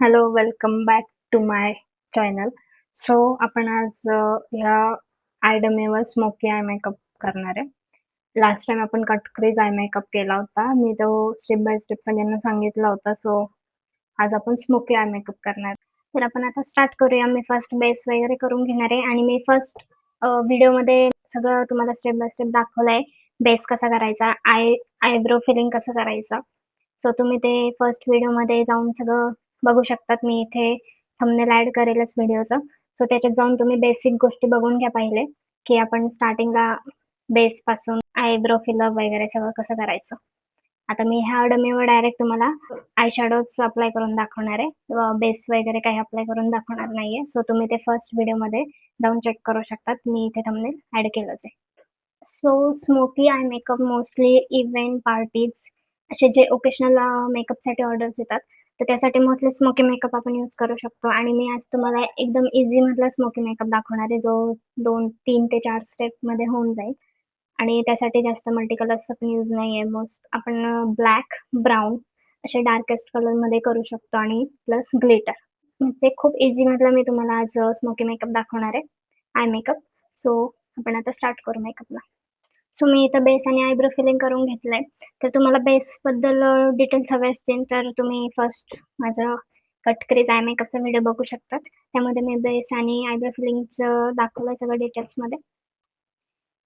Hello, welcome back to my channel. So आपण आज ह्या आय डमीवर स्मोकी आय मेकअप करणार आहे. लास्ट टाइम आपण कट क्रीज आय मेकअप केला होता. मी तो स्टेप बाय स्टेप सगळ्यांना सांगितला होता. सो आज आपण स्मोकी आय मेकअप करणार. तर आपण आता स्टार्ट करूया. मी फर्स्ट बेस वगैरे करून घेणार आहे आणि मी फर्स्ट व्हिडिओमध्ये सगळं तुम्हाला स्टेप बाय स्टेप दाखवलंय. बेस कसा करायचा, आयब्रो फिलिंग कसं करायचं. सो तुम्ही ते फर्स्ट व्हिडिओमध्ये जाऊन सगळं बघू शकतात. मी इथे थंबनेल ॲड करेलच व्हिडिओचं. सो त्याच्यात जाऊन तुम्ही बेसिक गोष्टी बघून घ्या पहिले, की आपण स्टार्टिंगला बेसपासून आयब्रो फिलर वगैरे सगळं कसं करायचं. आता मी ह्या डमीवर डायरेक्ट तुम्हाला आय शॅडोज अप्लाय करून दाखवणार आहे. बेस वगैरे काही अप्लाय करून दाखवणार नाहीये. सो तुम्ही ते फर्स्ट व्हिडिओमध्ये जाऊन चेक करू शकतात. मी इथे थंबनेल ॲड केलंच आहे. So smoky eye makeup mostly event parties असे जे ओकेशनल मेकअपसाठी ऑर्डर्स येतात, तर त्यासाठी मोस्टली स्मोकी मेकअप आपण यूज करू शकतो. आणि मी आज तुम्हाला एकदम इझी मधला स्मोकी मेकअप दाखवणार आहे, जो 2-3 ते 4 स्टेपमध्ये होऊन जाईल. आणि त्यासाठी जास्त मल्टी कलर्सचा पण यूज नाही आहे. मोस्ट आपण ब्लॅक, ब्राऊन असे डार्केस्ट कलरमध्ये करू शकतो आणि प्लस ग्लिटर. म्हणजे खूप इझी मधला मी तुम्हाला आज स्मोकी मेकअप दाखवणार आहे, आय मेकअप. सो आपण आता स्टार्ट करू मेकअपला. सो मी इथं बेस आणि आयब्रो फिलिंग करून घेतलंय. तर तुम्हाला बेसबद्दल डिटेल्स हवे असतील तर तुम्ही फर्स्ट माझं कट क्रीज आय मेकअपचा व्हिडिओ बघू शकतात. त्यामध्ये मी बेस आणि आयब्रो फिलिंगचं दाखवलंय सगळं डिटेल्समध्ये.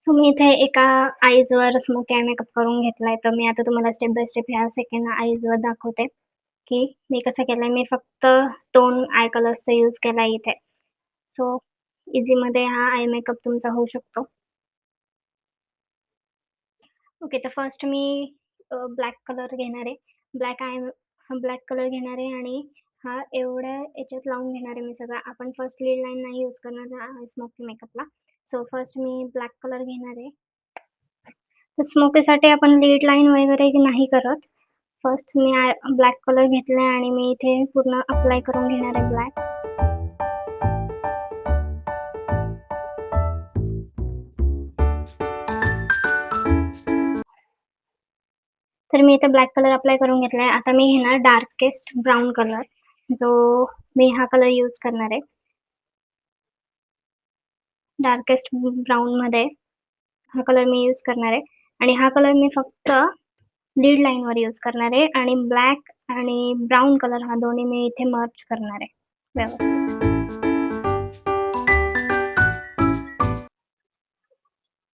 सो मी इथे एका आईजवर स्मोकी आय मेकअप करून घेतलाय. तर मी आता तुम्हाला स्टेप बाय स्टेप ह्या सेकंड आईजवर दाखवते, की मी कसं केलंय. मी फक्त टोन आय कलर्सचा यूज केलाय इथे. सो इझीमध्ये हा आय मेकअप तुमचा होऊ शकतो. ओके, तर फर्स्ट मी ब्लॅक कलर घेणार आहे. ब्लॅक कलर घेणार आहे आणि हा एवढ्या याच्यात लावून घेणार आहे मी सगळा. आपण फर्स्ट लीड लाईन नाही यूज करणार स्मोकी मेकअपला. सो फर्स्ट मी ब्लॅक कलर घेणार आहे. तर स्मोकीसाठी आपण लीड लाईन वगैरे नाही करत. फर्स्ट मी ब्लॅक कलर घेतलाय आणि मी इथे पूर्ण अप्लाय करून घेणार आहे ब्लॅक. तर मी इथे ब्लॅक कलर अप्लाय करून घेतलाय. आता मी घेणार डार्केस्ट ब्राऊन कलर, जो मी हा कलर यूज करणार आहे. डार्केस्ट ब्राऊनमध्ये हा कलर मी यूज करणार आहे आणि हा कलर मी फक्त लीड लाईनवर यूज करणार आहे आणि ब्लॅक आणि ब्राऊन कलर हा दोन्ही मी इथे मर्ज करणार आहे व्यवस्थित.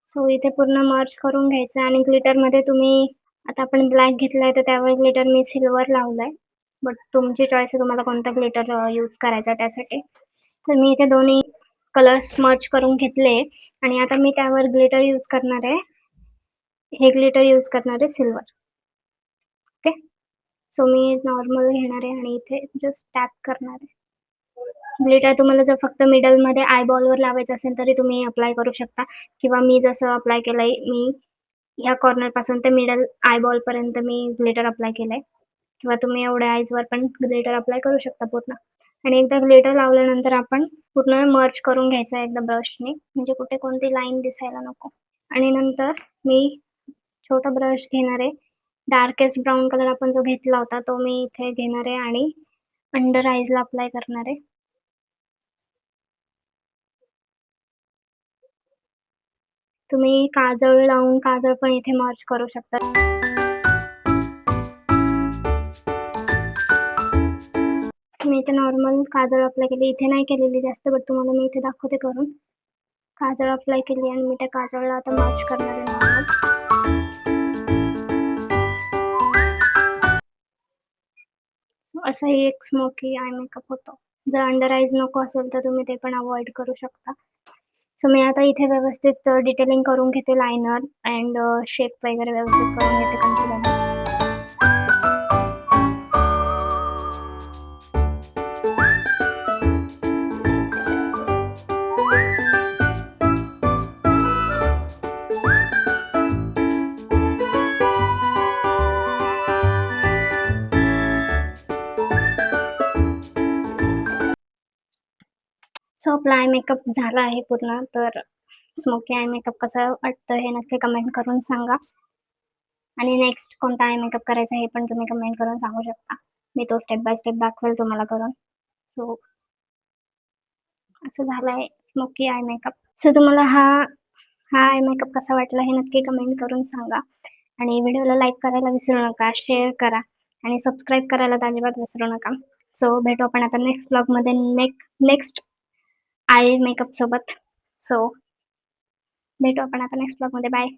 सो इथे पूर्ण मर्ज करून घ्यायचं आणि ग्लिटरमध्ये तुम्ही आता आपण ब्लॅक घेतलाय तर त्यावर ग्लिटर मी सिल्वर लावलाय. बट तुमची चॉईस आहे तुम्हाला कोणता ग्लिटर यूज करायचा त्यासाठी. तर मी इथे दोन्ही कलर्स मर्ज करून घेतले आणि आता मी त्यावर ग्लिटर यूज करणार आहे. हे ग्लिटर यूज करणार आहे सिल्वर. ओके. सो मी नॉर्मल घेणार आहे आणि इथे जस्ट टॅप करणार आहे. ग्लिटर तुम्हाला जर फक्त मिडलमध्ये आयबॉलवर लावायचं असेल तरी तुम्ही अप्लाय करू शकता, किंवा मी जसं अप्लाय केलंय, मी ह्या कॉर्नरपासून ते मिडल आयबॉलपर्यंत मी ग्लिटर अप्लाय केलंय, किंवा तुम्ही एवढ्या आईजवर पण ग्लिटर अप्लाय करू शकता पूर्ण. आणि एकदा ग्लिटर लावल्यानंतर आपण पूर्ण मर्ज करून घ्यायचं एकदा ब्रशने, म्हणजे कुठे कोणती लाईन दिसायला नको. आणि नंतर मी छोटा ब्रश घेणार आहे. डार्केस्ट ब्राऊन कलर आपण जो घेतला होता तो मी इथे घेणार आहे आणि अंडर आईजला अप्लाय करणार आहे. तुम्ही काजळ लावून काजळ पण इथे मर्ज करू शकता. मी इथे नॉर्मल काजळ अप्लाय केली, इथे नाही केलेली जास्त, बट तुम्हाला मी इथे दाखवते करून. काजळ अप्लाय केली आणि मी त्या काजळला आता मर्ज करणार आहे नॉर्मल. असाही एक स्मोकी आय मेकअप होतो. जर अंडर आईज नको असेल तर तुम्ही ते पण अवॉइड करू शकता. सो मी आता इथे व्यवस्थित डिटेलिंग करून घेते, लायनर अँड शेप वगैरे व्यवस्थित करून घेते कन्सिलरने. सो आपला आय मेकअप झाला आहे पूर्ण. तर स्मोकी आय मेकअप कसं वाटतं हे नक्की कमेंट करून सांगा. आणि नेक्स्ट कोणता आय मेकअप करायचा हे पण तुम्ही कमेंट करून सांगू शकता. मी तो स्टेप बाय स्टेप दाखवेल तुम्हाला करून. सो असं झालंय स्मोकी आय मेकअप. सो तुम्हाला हा हा आय मेकअप कसा वाटला हे नक्की कमेंट करून सांगा आणि व्हिडिओला लाईक करायला विसरू नका, शेअर करा आणि सबस्क्राईब करायला तर अजिबात विसरू नका. सो भेटू आपण आता नेक्स्ट ब्लॉगमध्ये नेक्स्ट आय मेकअप सोबत. सो भेटू आपण आता नेक्स्ट ब्लॉगमध्ये. बाय.